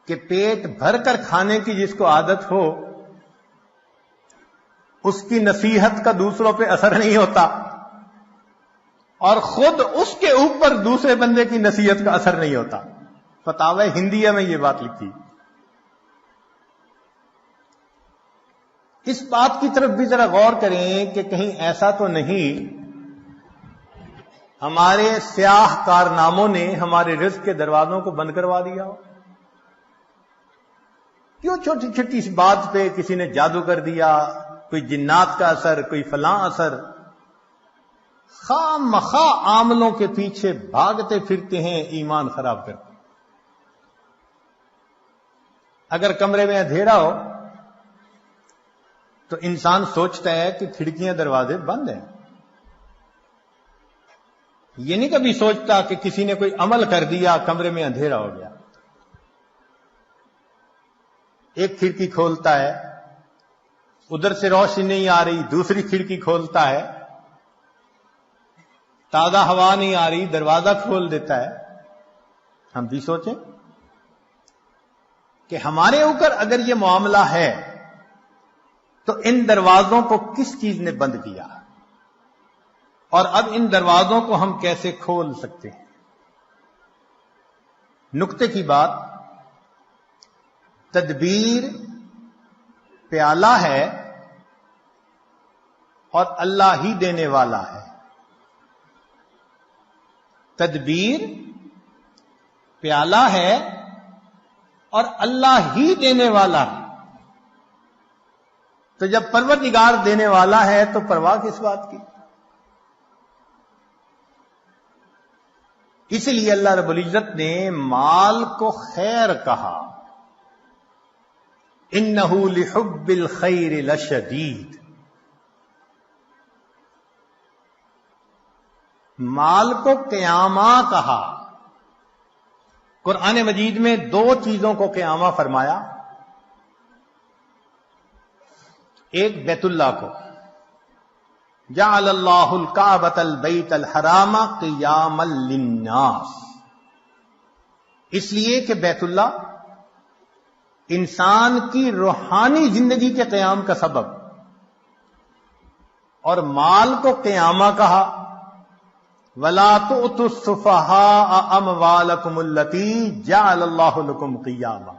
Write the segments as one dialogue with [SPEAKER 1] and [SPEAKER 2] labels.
[SPEAKER 1] کہ پیٹ بھر کر کھانے کی جس کو عادت ہو اس کی نصیحت کا دوسروں پہ اثر نہیں ہوتا، اور خود اس کے اوپر دوسرے بندے کی نصیحت کا اثر نہیں ہوتا۔ فتاوی ہندیہ میں یہ بات لکھی۔ اس بات کی طرف بھی ذرا غور کریں کہ کہیں ایسا تو نہیں ہمارے سیاہ کارناموں نے ہمارے رزق کے دروازوں کو بند کروا دیا ہو؟ کیوں چھوٹی چھوٹی اس بات پہ کسی نے جادو کر دیا، کوئی جنات کا اثر، کوئی فلاں اثر، خام مخواہ عاملوں کے پیچھے بھاگتے پھرتے ہیں، ایمان خراب کرتے۔ اگر کمرے میں اندھیرا ہو تو انسان سوچتا ہے کہ کھڑکیاں دروازے بند ہیں، یہ نہیں کبھی سوچتا کہ کسی نے کوئی عمل کر دیا، کمرے میں اندھیرا ہو گیا۔ ایک کھڑکی کھولتا ہے، ادھر سے روشنی نہیں آ رہی، دوسری کھڑکی کھولتا ہے، تازہ ہوا نہیں آ رہی، دروازہ کھول دیتا ہے۔ ہم بھی سوچیں کہ ہمارے اوپر اگر یہ معاملہ ہے تو ان دروازوں کو کس چیز نے بند کیا، اور اب ان دروازوں کو ہم کیسے کھول سکتے ہیں؟ نکتے کی بات، تدبیر پیالہ ہے اور اللہ ہی دینے والا ہے۔ تدبیر پیالہ ہے اور اللہ ہی دینے والا ہے۔ تو جب پروردگار دینے والا ہے تو پرواہ کس بات کی؟ اس لیے اللہ رب العزت نے مال کو خیر کہا، انہ لحب الخیر لشدید۔ مال کو قیامہ کہا۔ قرآن مجید میں دو چیزوں کو قیامہ فرمایا، ایک بیت اللہ کو، جعل اللہ الکعبۃ البیت الحرام قیاما للناس، اس لیے کہ بیت اللہ انسان کی روحانی زندگی کے قیام کا سبب، اور مال کو قیامہ کہا، وَلَا تُؤْتُوا السُّفَهَاءَ أَمْوَالَكُمُ الَّتِي جَعَلَ اللَّهُ لَكُمْ قِيَامًا،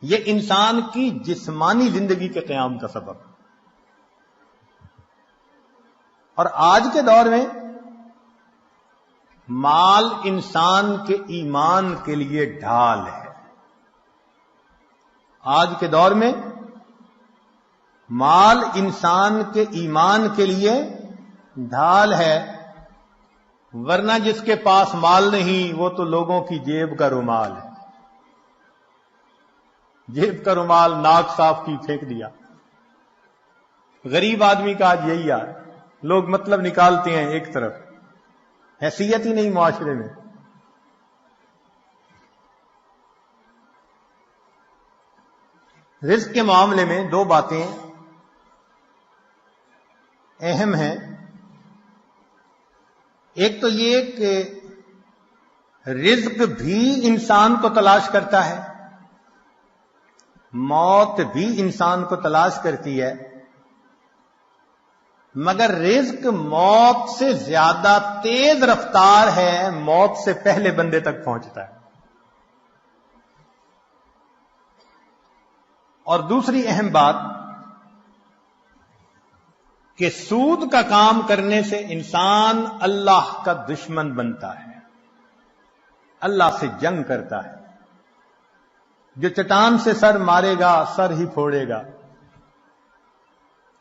[SPEAKER 1] یہ انسان کی جسمانی زندگی کے قیام کا سبب۔ اور آج کے دور میں مال انسان کے ایمان کے لیے ڈھال ہے۔ آج کے دور میں مال انسان کے ایمان کے لیے ڈھال ہے، ورنہ جس کے پاس مال نہیں وہ تو لوگوں کی جیب کا رومال ہے۔ جیب کا رومال ناک صاف کی پھینک دیا۔ غریب آدمی کا آج یہی ہے، لوگ مطلب نکالتے ہیں ایک طرف، حیثیت ہی نہیں معاشرے میں۔ رزق کے معاملے میں دو باتیں اہم ہیں۔ ایک تو یہ کہ رزق بھی انسان کو تلاش کرتا ہے، موت بھی انسان کو تلاش کرتی ہے، مگر رزق موت سے زیادہ تیز رفتار ہے، موت سے پہلے بندے تک پہنچتا ہے۔ اور دوسری اہم بات کہ سود کا کام کرنے سے انسان اللہ کا دشمن بنتا ہے، اللہ سے جنگ کرتا ہے۔ جو چٹان سے سر مارے گا سر ہی پھوڑے گا،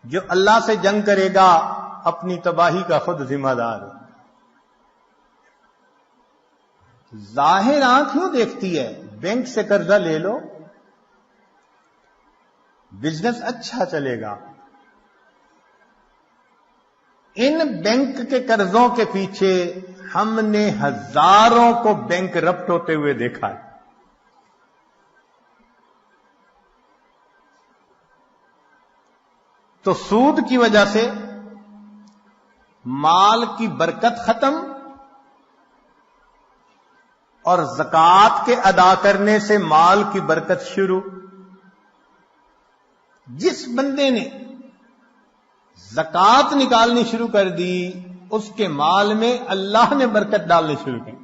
[SPEAKER 1] جو اللہ سے جنگ کرے گا اپنی تباہی کا خود ذمہ دار ہے۔ ظاہر آنکھ کیوں دیکھتی ہے؟ بینک سے قرضہ لے لو، بزنس اچھا چلے گا۔ ان بینک کے قرضوں کے پیچھے ہم نے ہزاروں کو بینک رپٹ ہوتے ہوئے دیکھا ہے۔ تو سود کی وجہ سے مال کی برکت ختم، اور زکوٰۃ کے ادا کرنے سے مال کی برکت شروع. جس بندے نے زکوٰۃ نکالنی شروع کر دی اس کے مال میں اللہ نے برکت ڈالنی شروع کی.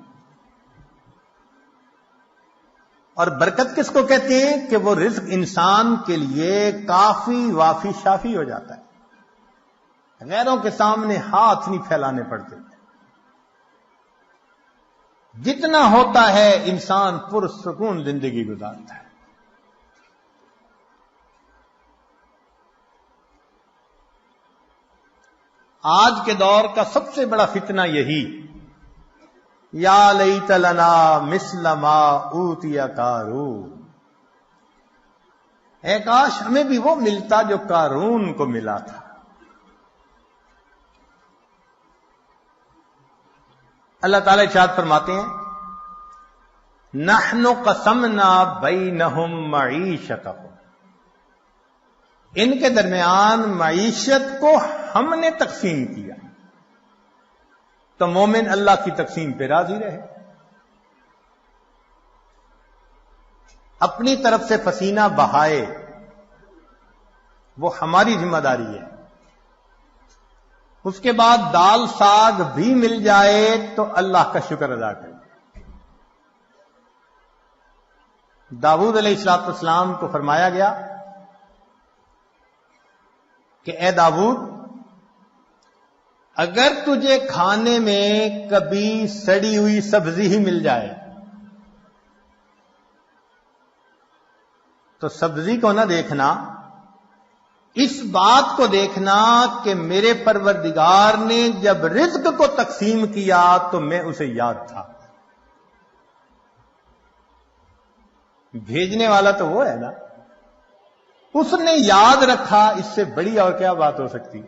[SPEAKER 1] اور برکت کس کو کہتے ہیں کہ وہ رزق انسان کے لیے کافی وافی شافی ہو جاتا ہے, غیروں کے سامنے ہاتھ نہیں پھیلانے پڑتے. جتنا ہوتا ہے انسان پرسکون زندگی گزارتا ہے. آج کے دور کا سب سے بڑا فتنہ یہی, یا لیت لنا مثل ما اوتی قارون, اے کاش ہمیں بھی وہ ملتا جو قارون کو ملا تھا. اللہ تعالی ارشاد فرماتے ہیں, نحن قسمنا بینہم معیشتہم, ان کے درمیان معیشت کو ہم نے تقسیم کیا. تو مومن اللہ کی تقسیم پہ راضی رہے. اپنی طرف سے پسینہ بہائے وہ ہماری ذمہ داری ہے. اس کے بعد دال ساگ بھی مل جائے تو اللہ کا شکر ادا کرے. داؤد علیہ السلام کو فرمایا گیا کہ اے داؤد, اگر تجھے کھانے میں کبھی سڑی ہوئی سبزی ہی مل جائے تو سبزی کو نہ دیکھنا, اس بات کو دیکھنا کہ میرے پروردگار نے جب رزق کو تقسیم کیا تو میں اسے یاد تھا. بھیجنے والا تو وہ ہے نا, اس نے یاد رکھا. اس سے بڑی اور کیا بات ہو سکتی.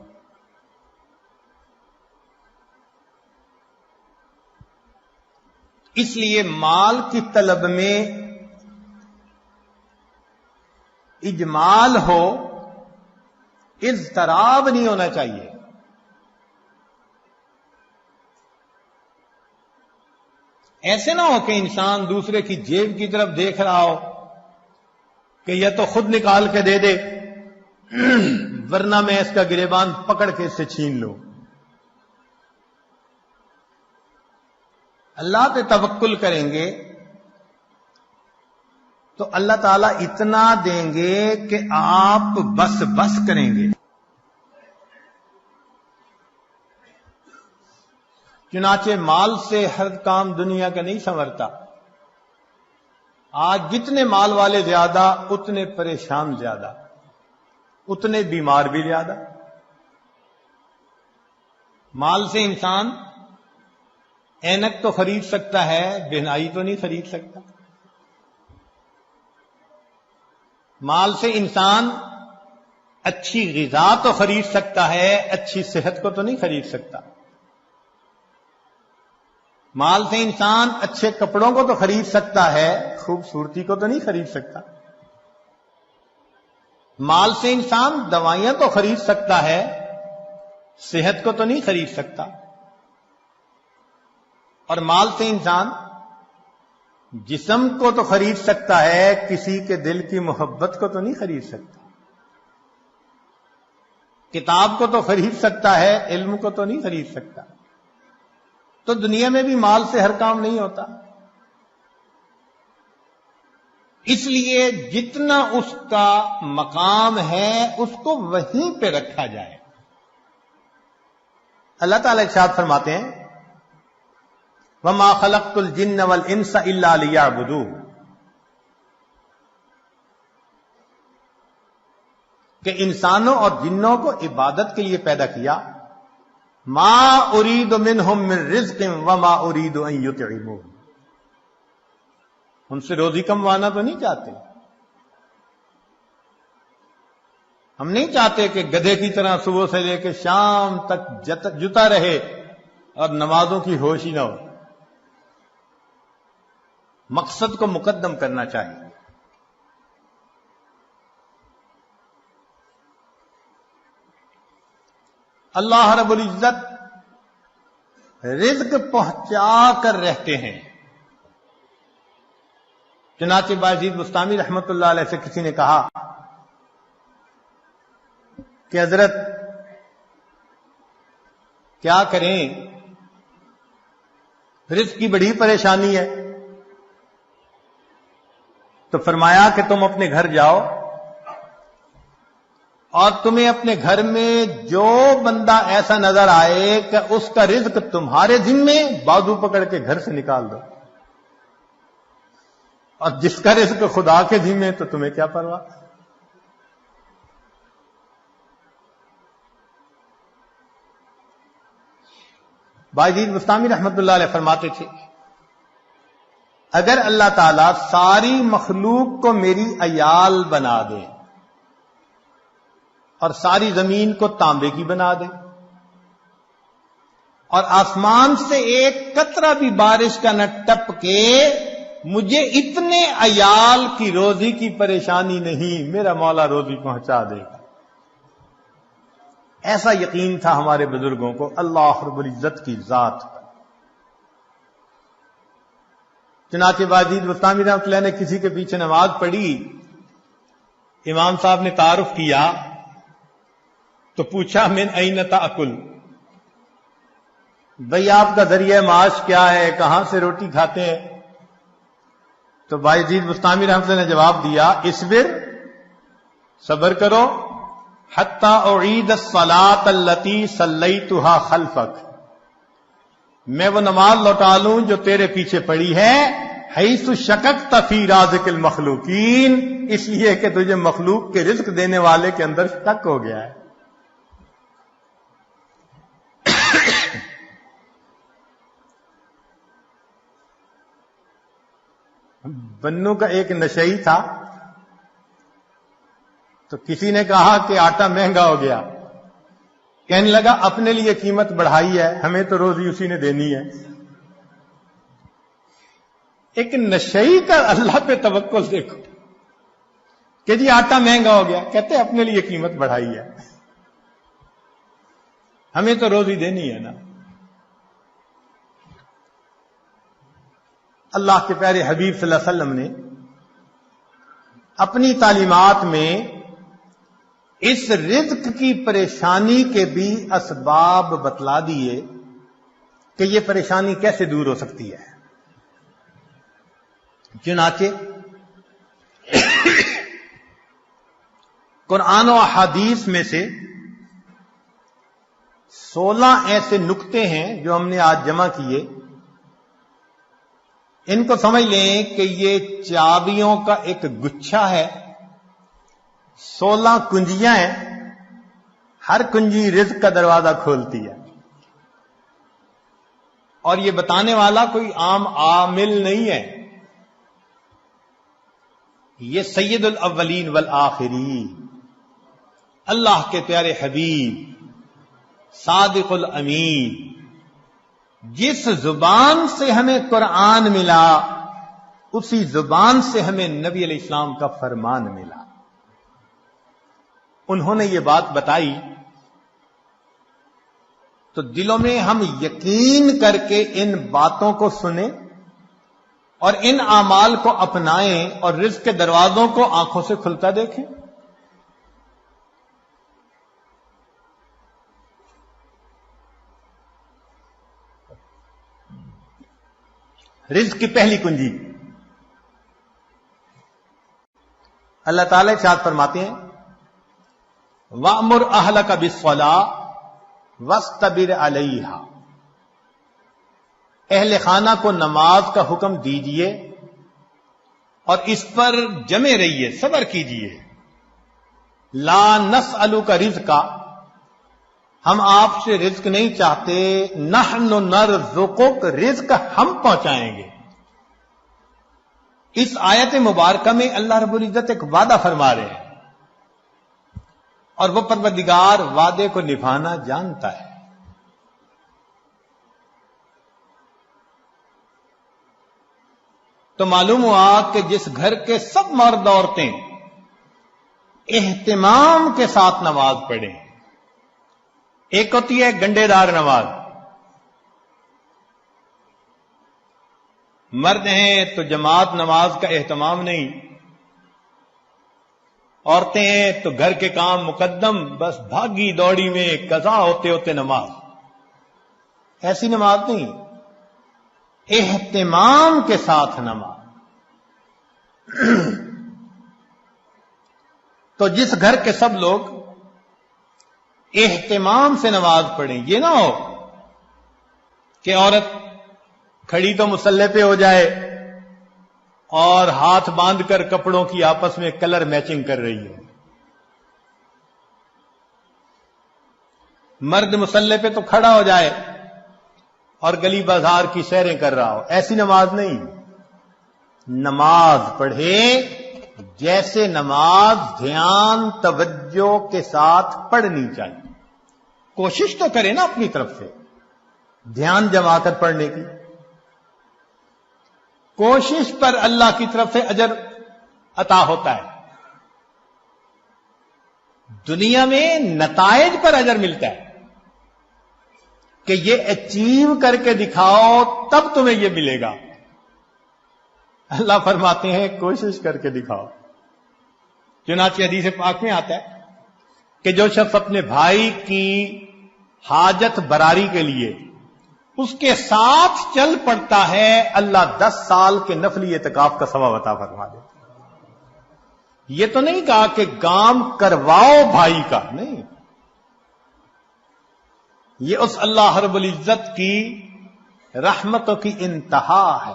[SPEAKER 1] اس لیے مال کی طلب میں اجمال ہو, اضطراب نہیں ہونا چاہیے. ایسے نہ ہو کہ انسان دوسرے کی جیب کی طرف دیکھ رہا ہو کہ یہ تو خود نکال کے دے دے ورنہ میں اس کا گریبان پکڑ کے اس سے چھین لوں. اللہ پہ توکل کریں گے تو اللہ تعالیٰ اتنا دیں گے کہ آپ بس بس کریں گے. چنانچہ مال سے ہر کام دنیا کا نہیں سنورتا. آج جتنے مال والے زیادہ اتنے پریشان زیادہ, اتنے بیمار بھی زیادہ. مال سے انسان اینک تو خرید سکتا ہے, بہنائی تو نہیں خرید سکتا. مال سے انسان اچھی غذا تو خرید سکتا ہے, اچھی صحت کو تو نہیں خرید سکتا. مال سے انسان اچھے کپڑوں کو تو خرید سکتا ہے, خوبصورتی کو تو نہیں خرید سکتا. مال سے انسان دوائیاں تو خرید سکتا ہے, صحت کو تو نہیں خرید سکتا. اور مال سے انسان جسم کو تو خرید سکتا ہے, کسی کے دل کی محبت کو تو نہیں خرید سکتا. کتاب کو تو خرید سکتا ہے, علم کو تو نہیں خرید سکتا. تو دنیا میں بھی مال سے ہر کام نہیں ہوتا. اس لیے جتنا اس کا مقام ہے اس کو وہیں پہ رکھا جائے. اللہ تعالی ارشاد فرماتے ہیں, وَمَا خَلَقْتُ الْجِنَّ وَالْإِنسَ إِلَّا لِيَعْبُدُونِ, کہ انسانوں اور جنوں کو عبادت کے لیے پیدا کیا. مَا أُرِيدُ مِنْهُمْ مِنْ رِزْقٍ وَمَا أُرِيدُ أَنْ يُطْعِمُونِ, ان سے روزی کموانا تو نہیں چاہتے. ہم نہیں چاہتے کہ گدھے کی طرح صبح سے لے کے شام تک جتا رہے اور نمازوں کی ہوش ہی نہ ہو. مقصد کو مقدم کرنا چاہیے. اللہ رب العزت رزق پہنچا کر رہتے ہیں. چنانچہ باجید بستامی رحمت اللہ علیہ سے کسی نے کہا کہ حضرت کیا کریں، رزق کی بڑی پریشانی ہے. تو فرمایا کہ تم اپنے گھر جاؤ اور تمہیں اپنے گھر میں جو بندہ ایسا نظر آئے کہ اس کا رزق تمہارے ذمے، بازو پکڑ کے گھر سے نکال دو، اور جس کا رزق خدا کے ذمے تو تمہیں کیا پرواہ. باجید بستامی رحمت اللہ علیہ فرماتے تھے اگر اللہ تعالیٰ ساری مخلوق کو میری عیال بنا دے اور ساری زمین کو تانبے کی بنا دے اور آسمان سے ایک قطرہ بھی بارش کا نہ ٹپکے، مجھے اتنے عیال کی روزی کی پریشانی نہیں، میرا مولا روزی پہنچا دے گا. ایسا یقین تھا ہمارے بزرگوں کو اللہ رب العزت کی ذات پر. چنانچہ باجید بستامی رحمۃ اللہ نے کسی کے پیچھے نماز پڑھی، امام صاحب نے تعارف کیا تو پوچھا من این تاکل، بھئی آپ کا ذریعہ معاش کیا ہے، کہاں سے روٹی کھاتے ہیں؟ تو باجید بستامی رحمۃ اللہ نے جواب دیا اصبر، صبر کرو، حتی اعید الصلاۃ التی صلیتها خلفک، میں وہ نماز لوٹا لوں جو تیرے پیچھے پڑی ہے، حیث شککت فی رازق المخلوقین، اس لیے کہ تجھے مخلوق کے رزق دینے والے کے اندر شک ہو گیا ہے. بنو کا ایک نشئی تھا تو کسی نے کہا کہ آٹا مہنگا ہو گیا، کہنے لگا اپنے لیے قیمت بڑھائی ہے، ہمیں تو روزی اسی نے دینی ہے. ایک نشئی کا اللہ پہ توکل دیکھو کہ جی آٹا مہنگا ہو گیا، کہتے اپنے لیے قیمت بڑھائی ہے، ہمیں تو روزی دینی ہے نا. اللہ کے پیارے حبیب صلی اللہ علیہ وسلم نے اپنی تعلیمات میں اس رزق کی پریشانی کے بھی اسباب بتلا دیے کہ یہ پریشانی کیسے دور ہو سکتی ہے. چنانچہ قرآن و احادیث میں سے 16 ایسے نکتے ہیں جو ہم نے آج جمع کیے، ان کو سمجھ لیں کہ یہ چابیوں کا ایک گچھا ہے، 16 کنجیاں ہیں، ہر کنجی رزق کا دروازہ کھولتی ہے. اور یہ بتانے والا کوئی عام عامل نہیں ہے، یہ سید الاولین والآخرین اللہ کے پیارے حبیب صادق الامین، جس زبان سے ہمیں قرآن ملا اسی زبان سے ہمیں نبی علیہ السلام کا فرمان ملا. انہوں نے یہ بات بتائی تو دلوں میں ہم یقین کر کے ان باتوں کو سنیں اور ان اعمال کو اپنائیں اور رزق کے دروازوں کو آنکھوں سے کھلتا دیکھیں. رزق کی پہلی کنجی اللہ تعالی ارشاد فرماتے ہیں وَأْمُرْ أَهْلَكَ بِالصَّلَاةِ وَاسْتَبِرْ عَلَيْهَا، اہل خانہ کو نماز کا حکم دیجئے اور اس پر جمے رہیے، صبر کیجئے. لا نسألک رزقا، ہم آپ سے رزق نہیں چاہتے، نحن نرزقک، رزق ہم پہنچائیں گے. اس آیت مبارکہ میں اللہ رب العزت ایک وعدہ فرما رہے ہیں اور وہ پروردگار وعدے کو نبھانا جانتا ہے. تو معلوم ہوا کہ جس گھر کے سب مرد عورتیں اہتمام کے ساتھ نماز پڑھیں، ایک ہوتی ہے گنڈے دار نماز، مرد ہیں تو جماعت نماز کا اہتمام نہیں، عورتیں ہیں تو گھر کے کام مقدم، بس بھاگی دوڑی میں قضا ہوتے ہوتے نماز. ایسی نماز نہیں، اہتمام کے ساتھ نماز. تو جس گھر کے سب لوگ اہتمام سے نماز پڑھیں، یہ نہ ہو کہ عورت کھڑی تو مصلی پہ ہو جائے اور ہاتھ باندھ کر کپڑوں کی آپس میں کلر میچنگ کر رہی ہو. مرد مصلی پہ تو کھڑا ہو جائے اور گلی بازار کی سیریں کر رہا ہو. ایسی نماز نہیں. نماز پڑھے جیسے نماز دھیان توجہ کے ساتھ پڑھنی چاہیے. کوشش تو کرے نا اپنی طرف سے دھیان جما کر پڑھنے کی. کوشش پر اللہ کی طرف سے اجر عطا ہوتا ہے. دنیا میں نتائج پر اجر ملتا ہے کہ یہ اچیو کر کے دکھاؤ تب تمہیں یہ ملے گا. اللہ فرماتے ہیں کوشش کر کے دکھاؤ. چنانچہ حدیث پاک میں آتا ہے کہ جو شخص اپنے بھائی کی حاجت براری کے لیے اس کے ساتھ چل پڑتا ہے، اللہ 10 سال کے نفلی اعتکاف کا ثواب عطا فرما دیتا. یہ تو نہیں کہا کہ کام کرواؤ بھائی کا، نہیں، یہ اس اللہ رب العزت کی رحمتوں کی انتہا ہے.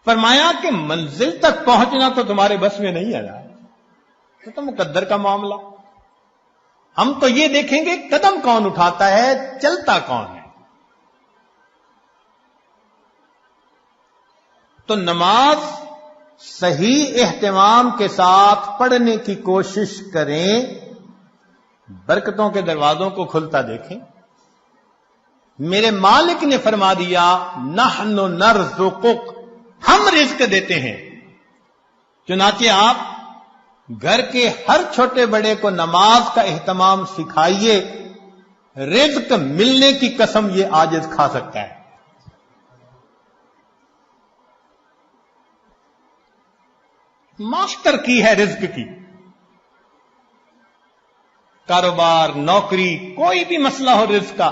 [SPEAKER 1] فرمایا کہ منزل تک پہنچنا تو تمہارے بس میں نہیں ہے نا، یہ تو مقدر کا معاملہ. ہم تو یہ دیکھیں گے قدم کون اٹھاتا ہے، چلتا کون ہے. تو نماز صحیح اہتمام کے ساتھ پڑھنے کی کوشش کریں، برکتوں کے دروازوں کو کھلتا دیکھیں. میرے مالک نے فرما دیا نحن نرزقک، ہم رزق دیتے ہیں. چنانچہ آپ گھر کے ہر چھوٹے بڑے کو نماز کا اہتمام سکھائیے، رزق ملنے کی قسم یہ عاجز کھا سکتا ہے. ماسٹر کی ہے رزق کی. کاروبار، نوکری، کوئی بھی مسئلہ ہو رزق کا،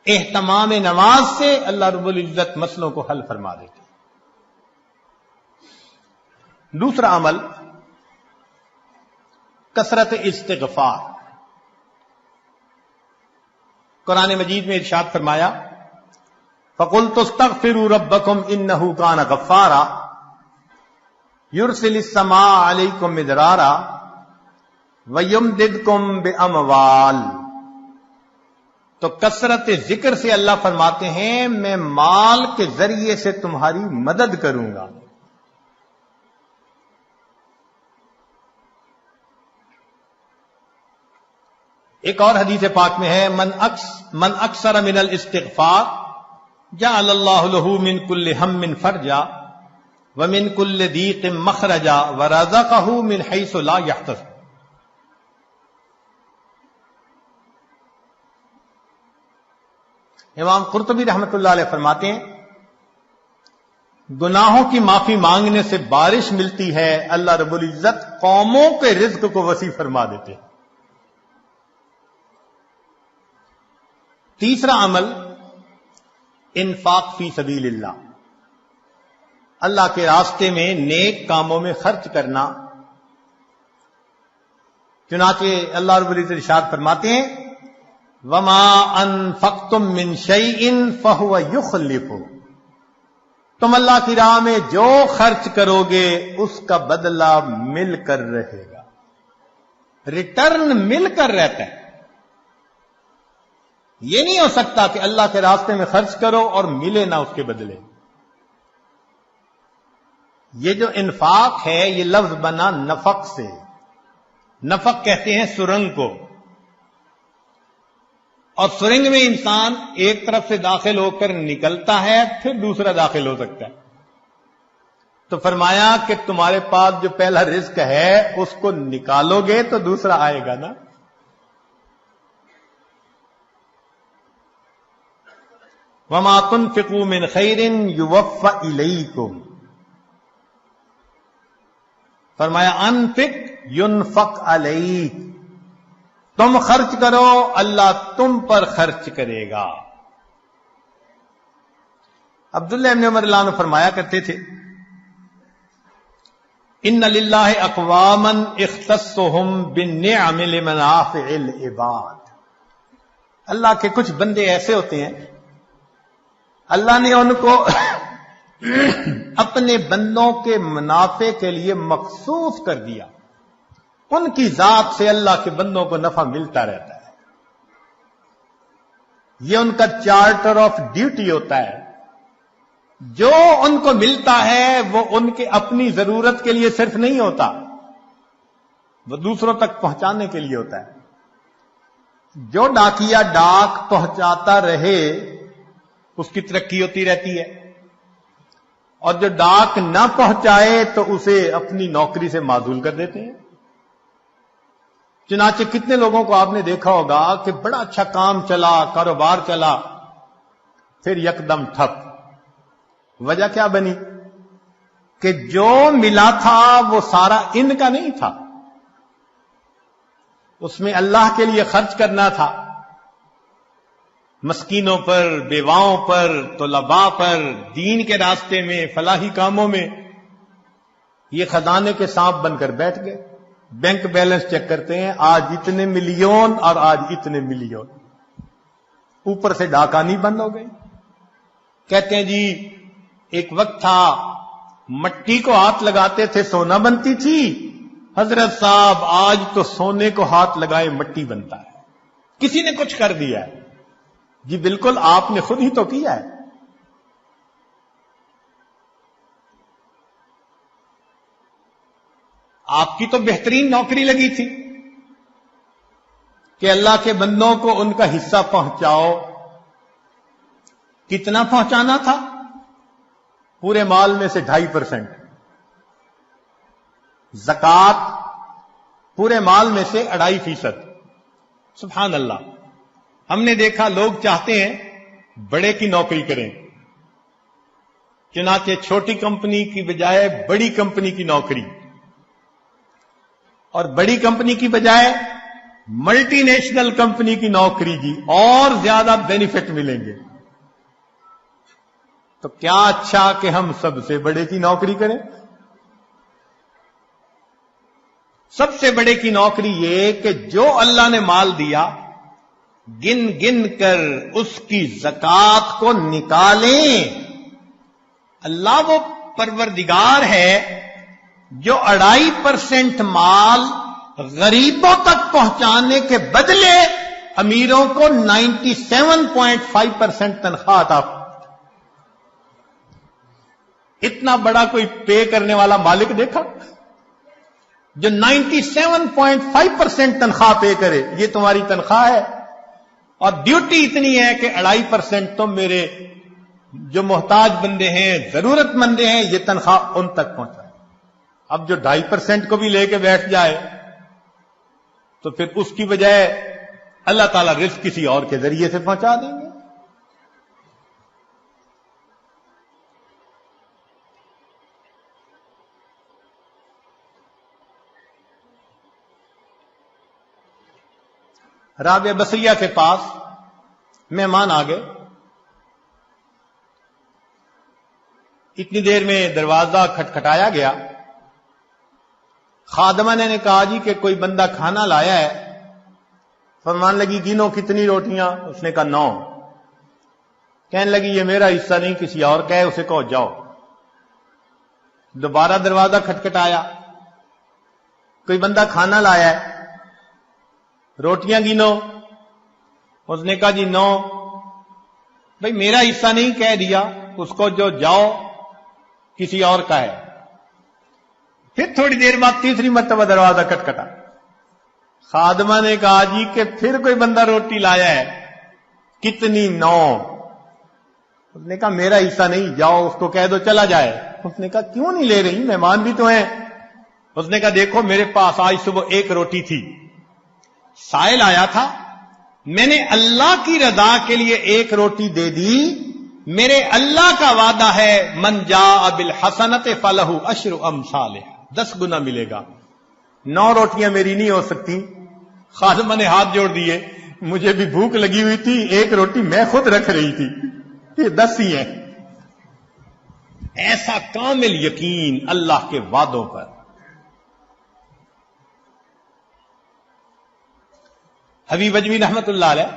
[SPEAKER 1] اہتمام نماز سے اللہ رب العزت مسئلوں کو حل فرما دیتے. دوسرا عمل کثرت استغفار. قرآن مجید میں ارشاد فرمایا فَقُلْتُ اسْتَغْفِرُوا رَبَّكُمْ إِنَّهُ كَانَ غَفَّارًا يُرْسِلِ السَّمَاءَ عَلَيْكُمْ مِدْرَارًا وَيُمْدِدْكُمْ بِأَمْوَالٍ. تو کثرت ذکر سے اللہ فرماتے ہیں میں مال کے ذریعے سے تمہاری مدد کروں گا. ایک اور حدیث پاک میں ہے من اکثر من الاستغفار جعل اللہ له من كل هم فرجا ومن كل ضيق مخرجا ورزقه من حيث لا يحتسب. امام قرطبی رحمۃ اللہ علیہ فرماتے ہیں گناہوں کی معافی مانگنے سے بارش ملتی ہے، اللہ رب العزت قوموں کے رزق کو وسیع فرما دیتے ہیں. تیسرا عمل انفاق فی سبیل اللہ، اللہ کے راستے میں نیک کاموں میں خرچ کرنا. چنانچہ اللہ رب العزت ارشاد فرماتے ہیں وما انفقتم من شیء فهو یخلفہ. تم اللہ کی راہ میں جو خرچ کرو گے اس کا بدلہ مل کر رہے گا، ریٹرن مل کر رہتا ہے. یہ نہیں ہو سکتا کہ اللہ کے راستے میں خرچ کرو اور ملے نہ اس کے بدلے. یہ جو انفاق ہے یہ لفظ بنا نفق سے. نفق کہتے ہیں سرنگ کو، اور سرنگ میں انسان ایک طرف سے داخل ہو کر نکلتا ہے پھر دوسرا داخل ہو سکتا ہے. تو فرمایا کہ تمہارے پاس جو پہلا رزق ہے اس کو نکالو گے تو دوسرا آئے گا نا. وما تنفقوا من خیر یوفى الیکم، فرمایا انفق ينفق علیک، تم خرچ کرو اللہ تم پر خرچ کرے گا۔ عبداللہ ابن عمر اللہ عنہ فرمایا کرتے تھے ان للہ اقواما اختصهم بالنعم لمنافع العباد، اللہ کے کچھ بندے ایسے ہوتے ہیں اللہ نے ان کو اپنے بندوں کے منافع کے لیے مخصوص کر دیا، ان کی ذات سے اللہ کے بندوں کو نفع ملتا رہتا ہے، یہ ان کا چارٹر آف ڈیوٹی ہوتا ہے، جو ان کو ملتا ہے وہ ان کے اپنی ضرورت کے لیے صرف نہیں ہوتا، وہ دوسروں تک پہنچانے کے لیے ہوتا ہے۔ جو ڈاکیا ڈاک پہنچاتا رہے اس کی ترقی ہوتی رہتی ہے، اور جو ڈاک نہ پہنچائے تو اسے اپنی نوکری سے معزول کر دیتے ہیں۔ چنانچہ کتنے لوگوں کو آپ نے دیکھا ہوگا کہ بڑا اچھا کام چلا، کاروبار چلا، پھر یکدم ٹھپ۔ وجہ کیا بنی؟ کہ جو ملا تھا وہ سارا ان کا نہیں تھا، اس میں اللہ کے لیے خرچ کرنا تھا، مسکینوں پر، بیواؤں پر، طلباء پر، دین کے راستے میں، فلاحی کاموں میں۔ یہ خزانے کے سانپ بن کر بیٹھ گئے، بینک بیلنس چیک کرتے ہیں، آج اتنے ملین اور آج اتنے ملین، اوپر سے ڈاکانی بند ہو گئی۔ کہتے ہیں جی ایک وقت تھا مٹی کو ہاتھ لگاتے تھے سونا بنتی تھی، حضرت صاحب آج تو سونے کو ہاتھ لگائے مٹی بنتا ہے، کسی نے کچھ کر دیا ہے؟ جی بالکل آپ نے خود ہی تو کیا ہے۔ آپ کی تو بہترین نوکری لگی تھی کہ اللہ کے بندوں کو ان کا حصہ پہنچاؤ، کتنا پہنچانا تھا؟ پورے مال میں سے 2.5%، زکوٰۃ پورے مال میں سے 2.5%۔ سبحان اللہ، ہم نے دیکھا لوگ چاہتے ہیں بڑے کی نوکری کریں، چنانچہ چھوٹی کمپنی کی بجائے بڑی کمپنی کی نوکری، اور بڑی کمپنی کی بجائے ملٹی نیشنل کمپنی کی نوکری جی، اور زیادہ بینیفٹ ملیں گے۔ تو کیا اچھا کہ ہم سب سے بڑے کی نوکری کریں؟ سب سے بڑے کی نوکری یہ کہ جو اللہ نے مال دیا گن گن کر اس کی زکوٰۃ کو نکالیں۔ اللہ وہ پروردگار ہے جو 2.5% مال غریبوں تک پہنچانے کے بدلے امیروں کو 97.5% تنخواہ عطا۔ اتنا بڑا کوئی پے کرنے والا مالک دیکھا جو 97.5% تنخواہ پے کرے؟ یہ تمہاری تنخواہ ہے، اور ڈیوٹی اتنی ہے کہ 2.5% تم میرے جو محتاج بندے ہیں، ضرورت مندے ہیں، یہ تنخواہ ان تک پہنچائے۔ اب جو 2.5% کو بھی لے کے بیٹھ جائے تو پھر اس کی بجائے اللہ تعالیٰ رزق کسی اور کے ذریعے سے پہنچا دیں گے۔ رابعہ بصریہ کے پاس مہمان آ گئے، اتنی دیر میں دروازہ کھٹکھٹایا گیا، خادمہ نے کہا جی کہ کوئی بندہ کھانا لایا ہے۔ فرمان لگی گنو کتنی روٹیاں؟ اس نے کہا 9۔ کہنے لگی یہ میرا حصہ نہیں کسی اور کا ہے، اسے کہو جاؤ۔ دوبارہ دروازہ کھٹکھٹایا، کوئی بندہ کھانا لایا ہے، روٹیاں گنو۔ اس نے کہا جی 9۔ بھئی میرا حصہ نہیں کہہ دیا، اس کو جو جاؤ کسی اور کا ہے۔ پھر تھوڑی دیر بعد تیسری مرتبہ دروازہ کھٹکھٹا، خادمہ نے کہا جی کہ پھر کوئی بندہ روٹی لایا ہے، کتنی؟ 9۔ اس نے کہا میرا حصہ نہیں، جاؤ اس کو کہہ دو چلا جائے۔ اس نے کہا کیوں نہیں لے رہی، مہمان بھی تو ہیں۔ اس نے کہا دیکھو میرے پاس آج صبح 1 روٹی تھی، سائل آیا تھا، میں نے اللہ کی رضا کے لیے 1 روٹی دے دی، میرے اللہ کا وعدہ ہے من جاء بالحسنۃ فلہ عشر امثالھا، 10 گنا ملے گا۔ 9 روٹیاں میری نہیں ہو سکتی، خادمہ نے ہاتھ جوڑ دیے، مجھے بھی بھوک لگی ہوئی تھی، 1 روٹی میں خود رکھ رہی تھی، یہ 10 ہی ہیں۔ ایسا کامل یقین اللہ کے وعدوں پر۔ حبیب اجمی رحمت اللہ علیہ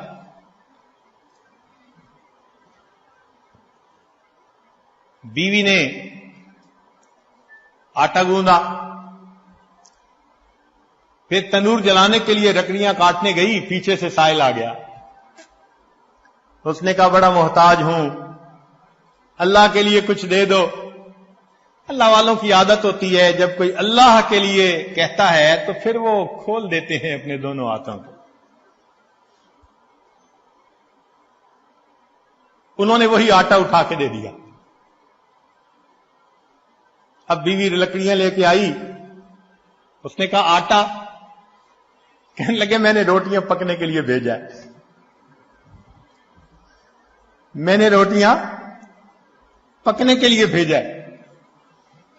[SPEAKER 1] بیوی نے آٹا گوندا، پھر تنور جلانے کے لیے لکڑیاں کاٹنے گئی، پیچھے سے سائل آ گیا۔ اس نے کہا بڑا محتاج ہوں، اللہ کے لیے کچھ دے دو۔ اللہ والوں کی عادت ہوتی ہے جب کوئی اللہ کے لیے کہتا ہے تو پھر وہ کھول دیتے ہیں اپنے دونوں ہاتھوں کو۔ انہوں نے وہی آٹا اٹھا کے دے دیا۔ اب بیوی لکڑیاں لے کے آئی، اس نے کہا آٹا، کہنے لگے میں نے روٹیاں پکنے کے لیے بھیجا ہے، میں نے روٹیاں پکنے کے لیے بھیجا ہے۔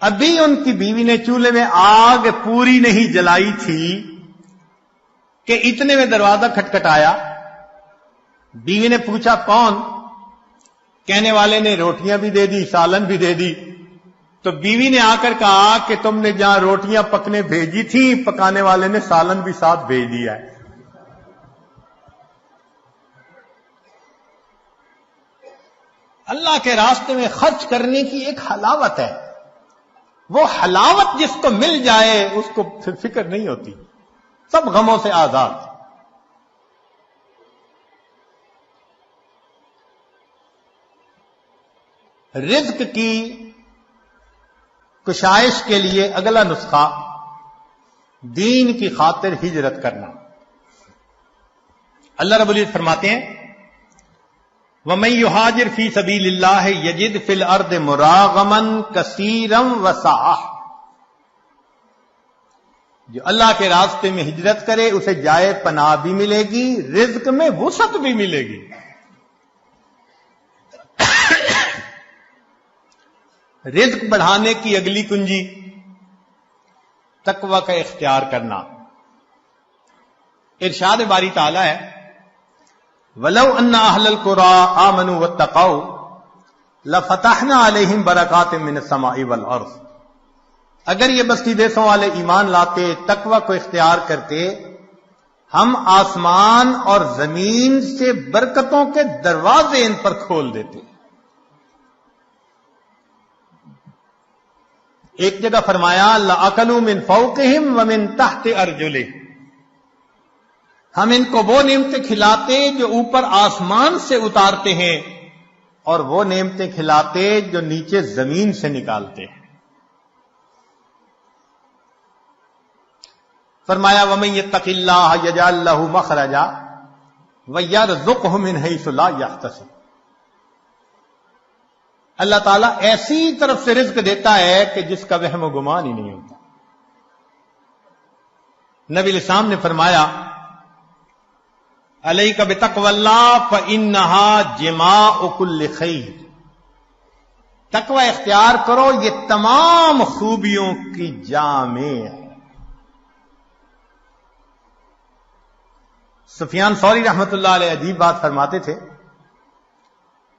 [SPEAKER 1] ابھی ان کی بیوی نے چولہے میں آگ پوری نہیں جلائی تھی کہ اتنے میں دروازہ کھٹکھٹایا۔ بیوی نے پوچھا کون؟ کہنے والے نے روٹیاں بھی دے دی، سالن بھی دے دی۔ تو بیوی نے آ کر کہا کہ تم نے جہاں روٹیاں پکنے بھیجی تھی، پکانے والے نے سالن بھی ساتھ بھیج دیا ہے۔ اللہ کے راستے میں خرچ کرنے کی ایک حلاوت ہے، وہ حلاوت جس کو مل جائے اس کو پھر فکر نہیں ہوتی، سب غموں سے آزاد۔ رزق کی کشائش کے لیے اگلا نسخہ دین کی خاطر ہجرت کرنا۔ اللہ رب العزت فرماتے ہیں وَمَن يُهَاجِرْ فِي سَبِيلِ اللَّهِ يَجِدْ فِي الْأَرْضِ مُرَاغَمًا كَثِيرًا وَسَعَةً، جو اللہ کے راستے میں ہجرت کرے اسے جائے پناہ بھی ملے گی، رزق میں وسعت بھی ملے گی۔ رزق بڑھانے کی اگلی کنجی تقوی کا اختیار کرنا۔ ارشاد باری تعالی ہے وَلَوْ أَنَّ أَهْلَ الْقُرَىٰ آمَنُوا وَاتَّقَوْا لَفَتَحْنَا عَلَيْهِمْ بَرَكَاتٍ مِّنَ السَّمَاءِ وَالْأَرْضِ، اگر یہ بستی دیسوں والے ایمان لاتے، تقوی کو اختیار کرتے، ہم آسمان اور زمین سے برکتوں کے دروازے ان پر کھول دیتے۔ ایک جگہ فرمایا لَأَكَلُوا مِن فَوْقِهِمْ وَمِن تَحْتِ أَرْجُلِهِمْ، ہم ان کو وہ نعمتیں کھلاتے جو اوپر آسمان سے اتارتے ہیں اور وہ نعمتیں کھلاتے جو نیچے زمین سے نکالتے ہیں۔ فرمایا وَمَن يَتَّقِ اللَّهَ يَجْعَل لَّهُ مَخْرَجًا وَيَرْزُقْهُ مِنْ حَيْثُ لَا يَحْتَسِبُ، اللہ تعالیٰ ایسی طرف سے رزق دیتا ہے کہ جس کا وہم و گمان ہی نہیں ہوتا۔ نبی علیہ السلام نے فرمایا علیک بتقوی اللہ فإنہا جماع کل خیر، تقوی اختیار کرو، یہ تمام خوبیوں کی جامع ہے۔ سفیان ثوری رحمت اللہ علیہ عجیب بات فرماتے تھے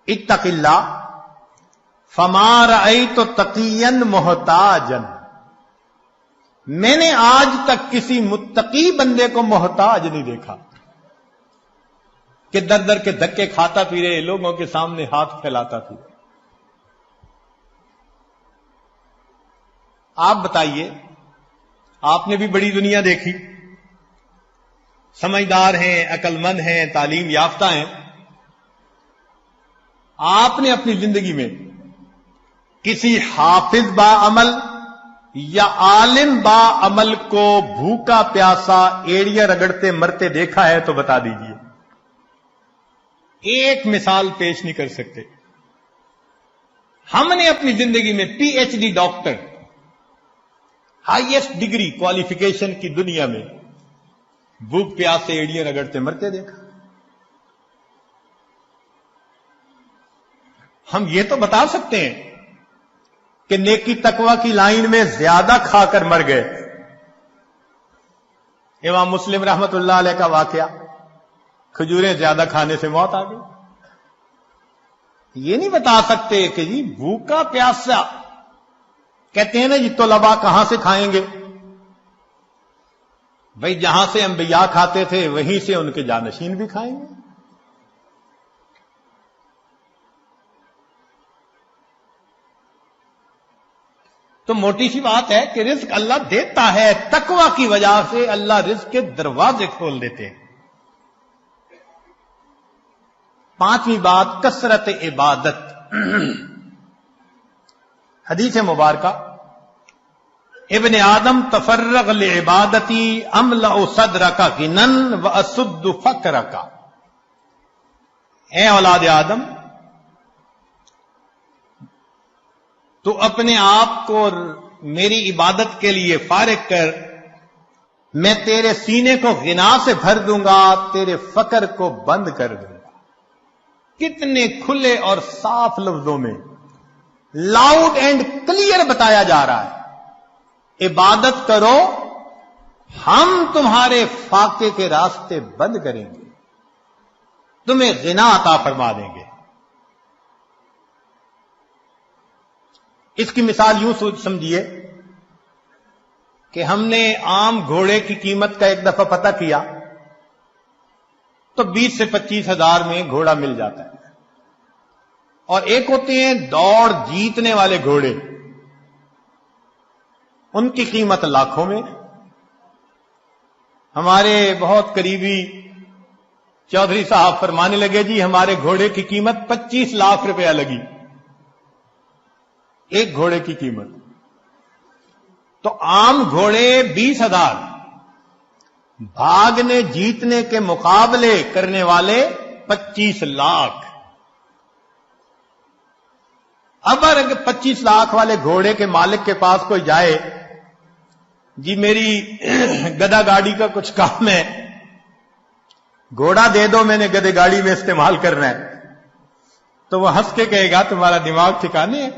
[SPEAKER 1] اتق اللہ فما رأیت تقیا محتاجا، میں نے آج تک کسی متقی بندے کو محتاج نہیں دیکھا کہ در در کے دھکے کھاتا پھرے، لوگوں کے سامنے ہاتھ پھیلاتا پھرے۔ آپ بتائیے، آپ نے بھی بڑی دنیا دیکھی، سمجھدار ہیں، عقل مند ہیں، تعلیم یافتہ ہیں، آپ نے اپنی زندگی میں کسی حافظ با عمل یا عالم با عمل کو بھوکا پیاسا ایڑیاں رگڑتے مرتے دیکھا ہے تو بتا دیجئے۔ ایک مثال پیش نہیں کر سکتے۔ ہم نے اپنی زندگی میں P H D doctor, highest degree qualification کی دنیا میں بھوک پیاس سے ایڑیاں رگڑتے مرتے دیکھا۔ ہم یہ تو بتا سکتے ہیں کہ نیکی تقوی کی لائن میں زیادہ کھا کر مر گئے. امام مسلم رحمت اللہ علیہ کا واقعہ، کھجوریں زیادہ کھانے سے موت آ گئی. یہ نہیں بتا سکتے کہ جی بھوکا پیاسا، کہتے ہیں نا جی طلباء کہاں سے کھائیں گے؟ بھئی جہاں سے انبیاء کھاتے تھے وہیں سے ان کے جانشین بھی کھائیں گے. تو موٹی سی بات ہے کہ رزق اللہ دیتا ہے، تقوی کی وجہ سے اللہ رزق کے دروازے کھول دیتے ہیں. پانچویں بات، کثرت عبادت. حدیث مبارکہ، ابن آدم تفرغ لعبادتی املأ صدرک غنا واسد فقرک. اے اولاد آدم، تو اپنے آپ کو میری عبادت کے لیے فارغ کر، میں تیرے سینے کو غنا سے بھر دوں گا، تیرے فقر کو بند کر دوں گا. کتنے کھلے اور صاف لفظوں میں، لاؤڈ اینڈ کلیئر بتایا جا رہا ہے، عبادت کرو، ہم تمہارے فاقے کے راستے بند کریں گے، تمہیں غنا عطا فرما دیں گے. اس کی مثال یوں سمجھیے کہ ہم نے عام گھوڑے کی قیمت کا ایک دفعہ پتہ کیا تو 20 سے 25 ہزار میں گھوڑا مل جاتا ہے. اور ایک ہوتے ہیں دوڑ جیتنے والے گھوڑے، ان کی قیمت لاکھوں میں. ہمارے بہت قریبی چودھری صاحب فرمانے لگے جی ہمارے گھوڑے کی قیمت 25 لاکھ روپیہ لگی، ایک گھوڑے کی قیمت. تو عام گھوڑے 20,000، بھاگنے جیتنے کے مقابلے کرنے والے 25 لاکھ. اب اگر 25 لاکھ والے گھوڑے کے مالک کے پاس کوئی جائے، جی میری گدا گاڑی کا کچھ کام ہے، گھوڑا دے دو، میں نے گدے گاڑی میں استعمال کرنا ہے، تو وہ ہنس کے کہے گا تمہارا دماغ ٹھکانے ہے،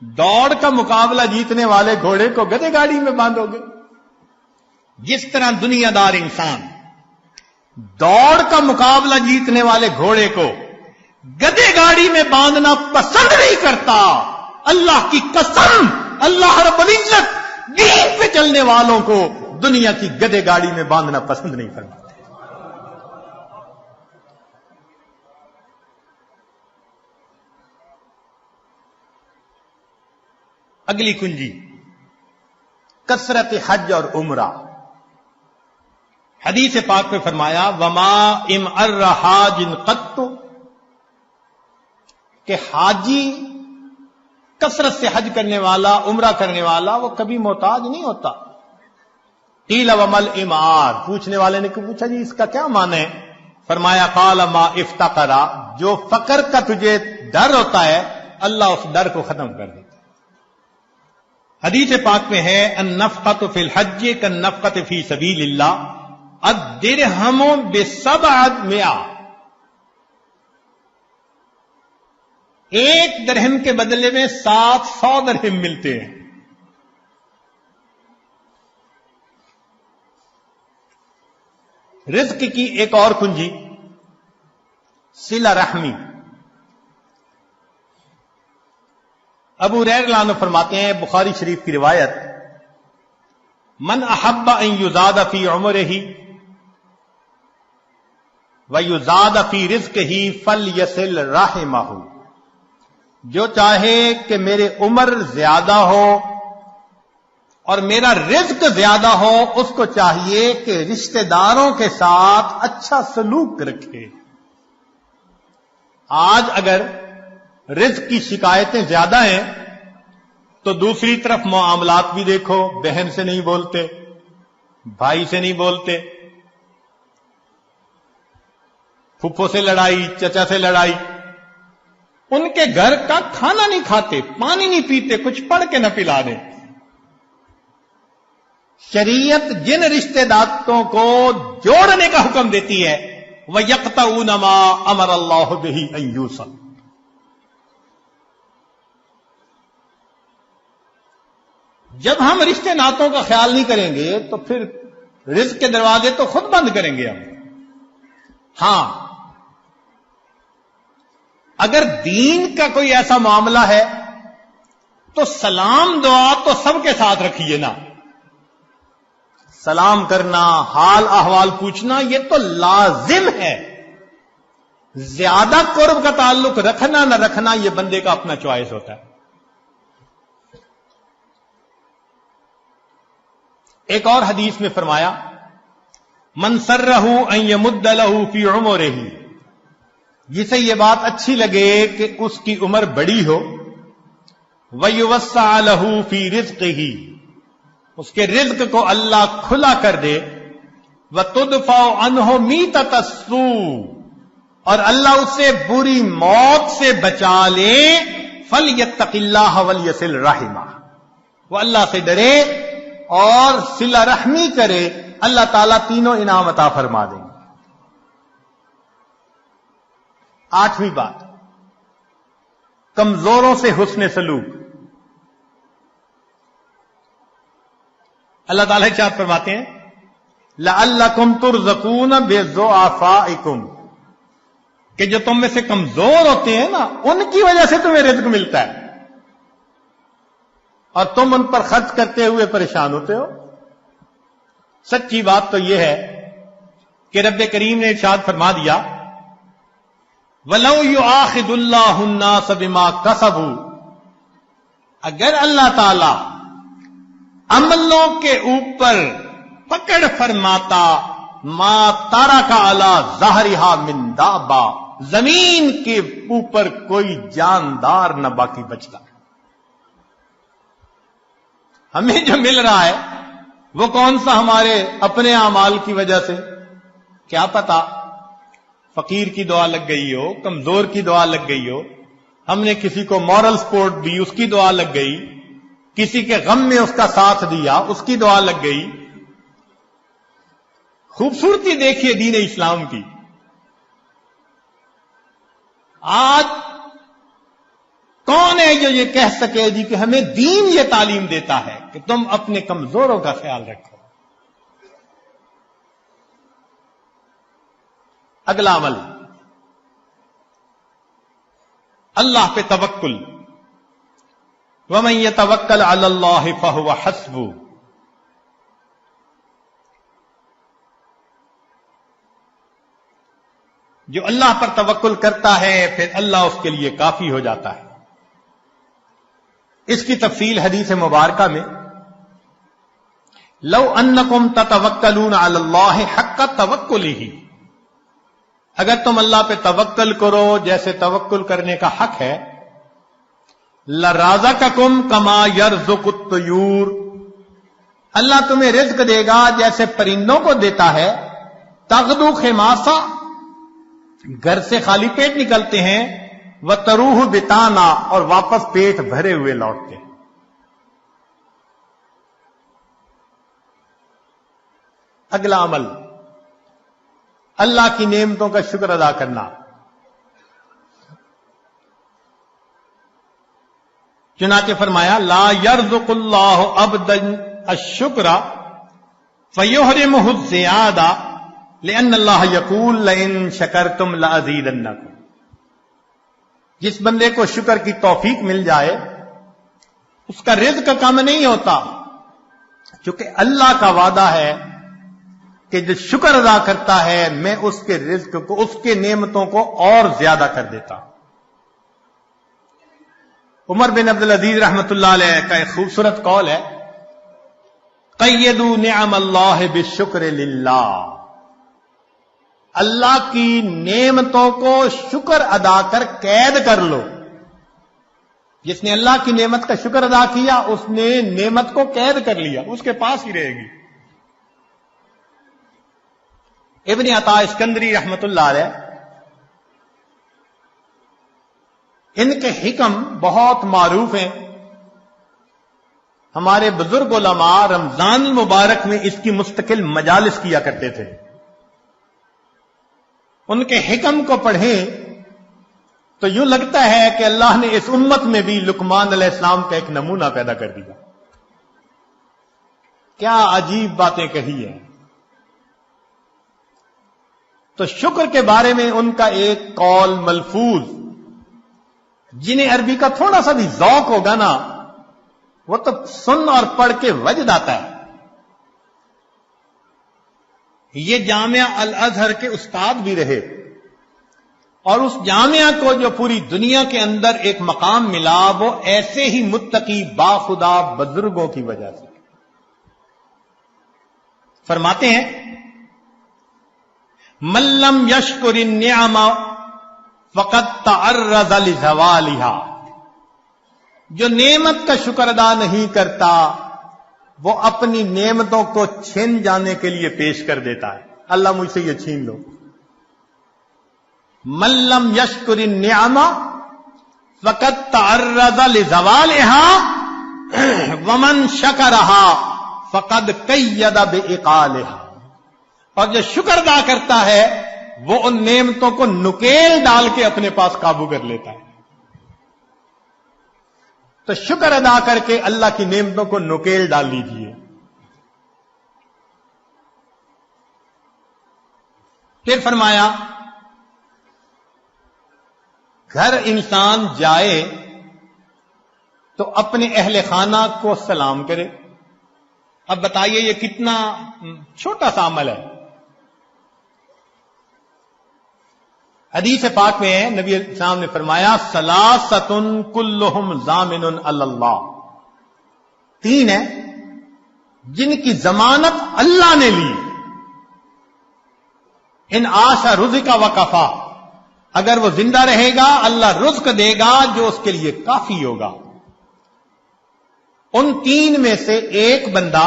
[SPEAKER 1] دوڑ کا مقابلہ جیتنے والے گھوڑے کو گدے گاڑی میں باندھو گے. جس طرح دنیا دار انسان دوڑ کا مقابلہ جیتنے والے گھوڑے کو گدے گاڑی میں باندھنا پسند نہیں کرتا، اللہ کی قسم اللہ رب العزت دین پہ چلنے والوں کو دنیا کی گدے گاڑی میں باندھنا پسند نہیں فرماتے. اگلی کنجی، کثرت حج اور عمرہ. حدیث پاک میں فرمایا وما ام الرحاج قط، کہ حاجی کثرت سے حج کرنے والا، عمرہ کرنے والا، وہ کبھی محتاج نہیں ہوتا. قیل ومل امار، پوچھنے والے نے پوچھا جی اس کا کیا معنی ہے؟ فرمایا قال ما افتقرا، جو فقر کا تجھے ڈر ہوتا ہے اللہ اس ڈر کو ختم کر دیتا. حدیث پاک میں ہے النفقۃ فی الحج کالنفقۃ فی سبیل اللہ الدرہم ب700، ایک درہم کے بدلے میں 700 درہم ملتے ہیں. رزق کی ایک اور کنجی، صلہ رحمی. ابو ہریرہ رضی اللہ عنہ فرماتے ہیں، بخاری شریف کی روایت، من احب ان یزاد فی عمرہ ویزاد فی رزقہ فلیصل رحمہ، جو چاہے کہ میرے عمر زیادہ ہو اور میرا رزق زیادہ ہو، اس کو چاہیے کہ رشتہ داروں کے ساتھ اچھا سلوک رکھے. آج اگر رزق کی شکایتیں زیادہ ہیں تو دوسری طرف معاملات بھی دیکھو، بہن سے نہیں بولتے، بھائی سے نہیں بولتے، پھپھو سے لڑائی، چچا سے لڑائی، ان کے گھر کا کھانا نہیں کھاتے، پانی نہیں پیتے، کچھ پڑھ کے نہ پلا دیں. شریعت جن رشتہ داروں کو جوڑنے کا حکم دیتی ہے وَيَقْطَعُونَ مَا أَمَرَ اللَّهُ بِهِ أَن يُوصَلَ، جب ہم رشتے ناتوں کا خیال نہیں کریں گے تو پھر رزق کے دروازے تو خود بند کریں گے ہم. ہاں، اگر دین کا کوئی ایسا معاملہ ہے تو سلام دعا تو سب کے ساتھ رکھیے نا. سلام کرنا، حال احوال پوچھنا، یہ تو لازم ہے. زیادہ قرب کا تعلق رکھنا نہ رکھنا یہ بندے کا اپنا چوائس ہوتا ہے. ایک اور حدیث میں فرمایا من سرہ ان یمد لہ فی عمرہ، جسے یہ بات اچھی لگے کہ اس کی عمر بڑی ہو، ویوسع لہ فی رزقہ، اس کے رزق کو اللہ کھلا کر دے، وتدفع عنہ میتۃ السوء، اور اللہ اسے بری موت سے بچا لے، فلیتق اللہ ولیصل رحمہ، وہ اللہ سے ڈرے اور صلہ رحمی کرے، اللہ تعالیٰ تینوں انعام عطا فرما دیں گے. 8ویں بات، کمزوروں سے حسن سلوک. اللہ تعالیٰ ارشاد فرماتے ہیں لعلکم ترزقون بضعفائکم، کہ جو تم میں سے کمزور ہوتے ہیں نا ان کی وجہ سے تمہیں رزق ملتا ہے اور تم ان پر خرچ کرتے ہوئے پریشان ہوتے ہو. سچی بات تو یہ ہے کہ رب کریم نے ارشاد فرما دیا وَلَوْ يُؤَاخِذُ اللَّهُ النَّاسَ بِمَا كَسَبُوا، اگر اللہ تعالی عملوں کے اوپر پکڑ فرماتا ما ترک علی ظہرہا من دابہ، زمین کے اوپر کوئی جاندار نہ باقی بچتا. ہمیں جو مل رہا ہے وہ کون سا ہمارے اپنے اعمال کی وجہ سے؟ کیا پتا فقیر کی دعا لگ گئی ہو، کمزور کی دعا لگ گئی ہو، ہم نے کسی کو مورل سپورٹ دی اس کی دعا لگ گئی، کسی کے غم میں اس کا ساتھ دیا اس کی دعا لگ گئی. خوبصورتی دیکھیے دین اسلام کی. آج کون ہے جو یہ کہہ سکے جی کہ ہمیں دین یہ تعلیم دیتا ہے کہ تم اپنے کمزوروں کا خیال رکھو. اگلا عمل، اللہ پہ توکل. وَمَن يَتَوَكَّلْ عَلَى اللَّهِ فَهُوَ حَسْبُهُ، جو اللہ پر توکل کرتا ہے پھر اللہ اس کے لیے کافی ہو جاتا ہے. اس کی تفصیل حدیث مبارکہ میں لو انکم تتوکلون علی اللہ حق توکلہ، اگر تم اللہ پہ توکل کرو جیسے توکل کرنے کا حق ہے، لرازقکم کما یرزق الطیور، اللہ تمہیں رزق دے گا جیسے پرندوں کو دیتا ہے. تغدو خماسا، گھر سے خالی پیٹ نکلتے ہیں، وتروح بتانا، اور واپس پیٹ بھرے ہوئے لوٹتے ہیں. اگلا عمل، اللہ کی نعمتوں کا شکر ادا کرنا. چنانچہ فرمایا لا یرزق اللہ عبدا الشکر فیحرمہ الزیادہ لأن اللہ یقول لئن شکرتم لأزیدنکم. جس بندے کو شکر کی توفیق مل جائے اس کا رزق کم نہیں ہوتا، چونکہ اللہ کا وعدہ ہے کہ جو شکر ادا کرتا ہے میں اس کے رزق کو، اس کے نعمتوں کو اور زیادہ کر دیتا. عمر بن عبدالعزیز رحمۃ اللہ علیہ کا ایک خوبصورت قول ہے قیدوا نعم اللہ بالشکر للہ، اللہ کی نعمتوں کو شکر ادا کر قید کر لو. جس نے اللہ کی نعمت کا شکر ادا کیا اس نے نعمت کو قید کر لیا، اس کے پاس ہی رہے گی. ابن عطا اسکندری رحمۃ اللہ علیہ، ان کے حکم بہت معروف ہیں. ہمارے بزرگ علماء رمضان المبارک میں اس کی مستقل مجالس کیا کرتے تھے. ان کے حکم کو پڑھیں تو یوں لگتا ہے کہ اللہ نے اس امت میں بھی لقمان علیہ السلام کا ایک نمونہ پیدا کر دیا. کیا عجیب باتیں کہی ہیں. تو شکر کے بارے میں ان کا ایک قول ملفوظ، جنہیں عربی کا تھوڑا سا بھی ذوق ہوگا نا، وہ تو سن اور پڑھ کے وجد آتا ہے. یہ جامعہ الازہر کے استاد بھی رہے، اور اس جامعہ کو جو پوری دنیا کے اندر ایک مقام ملا، وہ ایسے ہی متقی باخدا بزرگوں کی وجہ سے. فرماتے ہیں من لم یشکر النعم فقد تعرض لزوالها، جو نعمت کا شکر ادا نہیں کرتا وہ اپنی نعمتوں کو چھین جانے کے لیے پیش کر دیتا ہے. اللہ مجھ سے یہ چھین لو. من لم یشکر النعم فقد تعرض لزوالها ومن شکرها فقد قید بعقالها، اور جو شکر ادا کرتا ہے وہ ان نعمتوں کو نکیل ڈال کے اپنے پاس قابو کر لیتا ہے. تو شکر ادا کر کے اللہ کی نعمتوں کو نکیل ڈال لیجیے. پھر فرمایا گھر انسان جائے تو اپنے اہل خانہ کو سلام کرے. اب بتائیے یہ کتنا چھوٹا سا عمل ہے. حدیث پاک میں ہے، نبی اسلام نے فرمایا ثلاثۃ کلہم ضامن علی اللہ، تین ہیں جن کی ضمانت اللہ نے لی. ان عاش رزق وکفا، اگر وہ زندہ رہے گا اللہ رزق دے گا جو اس کے لیے کافی ہوگا. ان تین میں سے ایک بندہ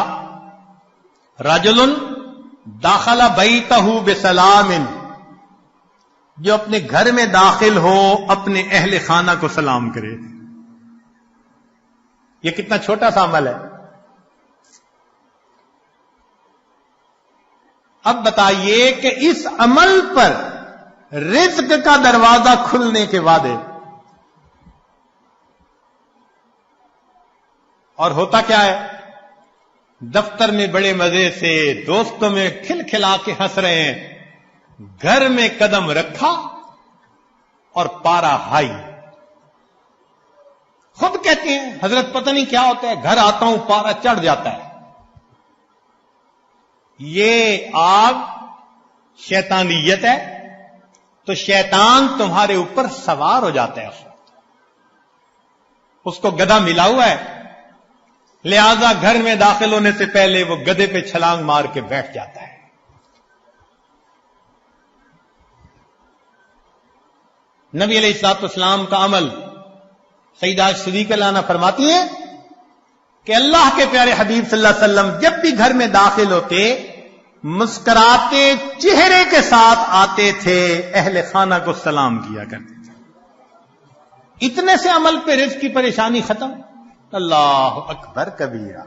[SPEAKER 1] رجل داخل بیتہ بسلام، جو اپنے گھر میں داخل ہو اپنے اہل خانہ کو سلام کرے. یہ کتنا چھوٹا سا عمل ہے. اب بتائیے کہ اس عمل پر رزق کا دروازہ کھلنے کے وعدے، اور ہوتا کیا ہے؟ دفتر میں بڑے مزے سے دوستوں میں کھل کھلا کے ہنس رہے ہیں، گھر میں قدم رکھا اور پارا ہائی. خود کہتے ہیں حضرت پتہ نہیں کیا ہوتا ہے، گھر آتا ہوں پارا چڑھ جاتا ہے. یہ آگ شیطانیت ہے، تو شیطان تمہارے اوپر سوار ہو جاتا ہے. اس کو گدھا ملا ہوا ہے، لہذا گھر میں داخل ہونے سے پہلے وہ گدھے پہ چھلانگ مار کے بیٹھ جاتا ہے. نبی علیہ الصلوۃ والسلام کا عمل سیدہ صدیقہ لانا فرماتی ہیں کہ اللہ کے پیارے حبیب صلی اللہ علیہ وسلم جب بھی گھر میں داخل ہوتے مسکراتے چہرے کے ساتھ آتے تھے، اہل خانہ کو سلام کیا کرتے تھے. اتنے سے عمل پہ رزق کی پریشانی ختم. اللہ اکبر کبیرہ.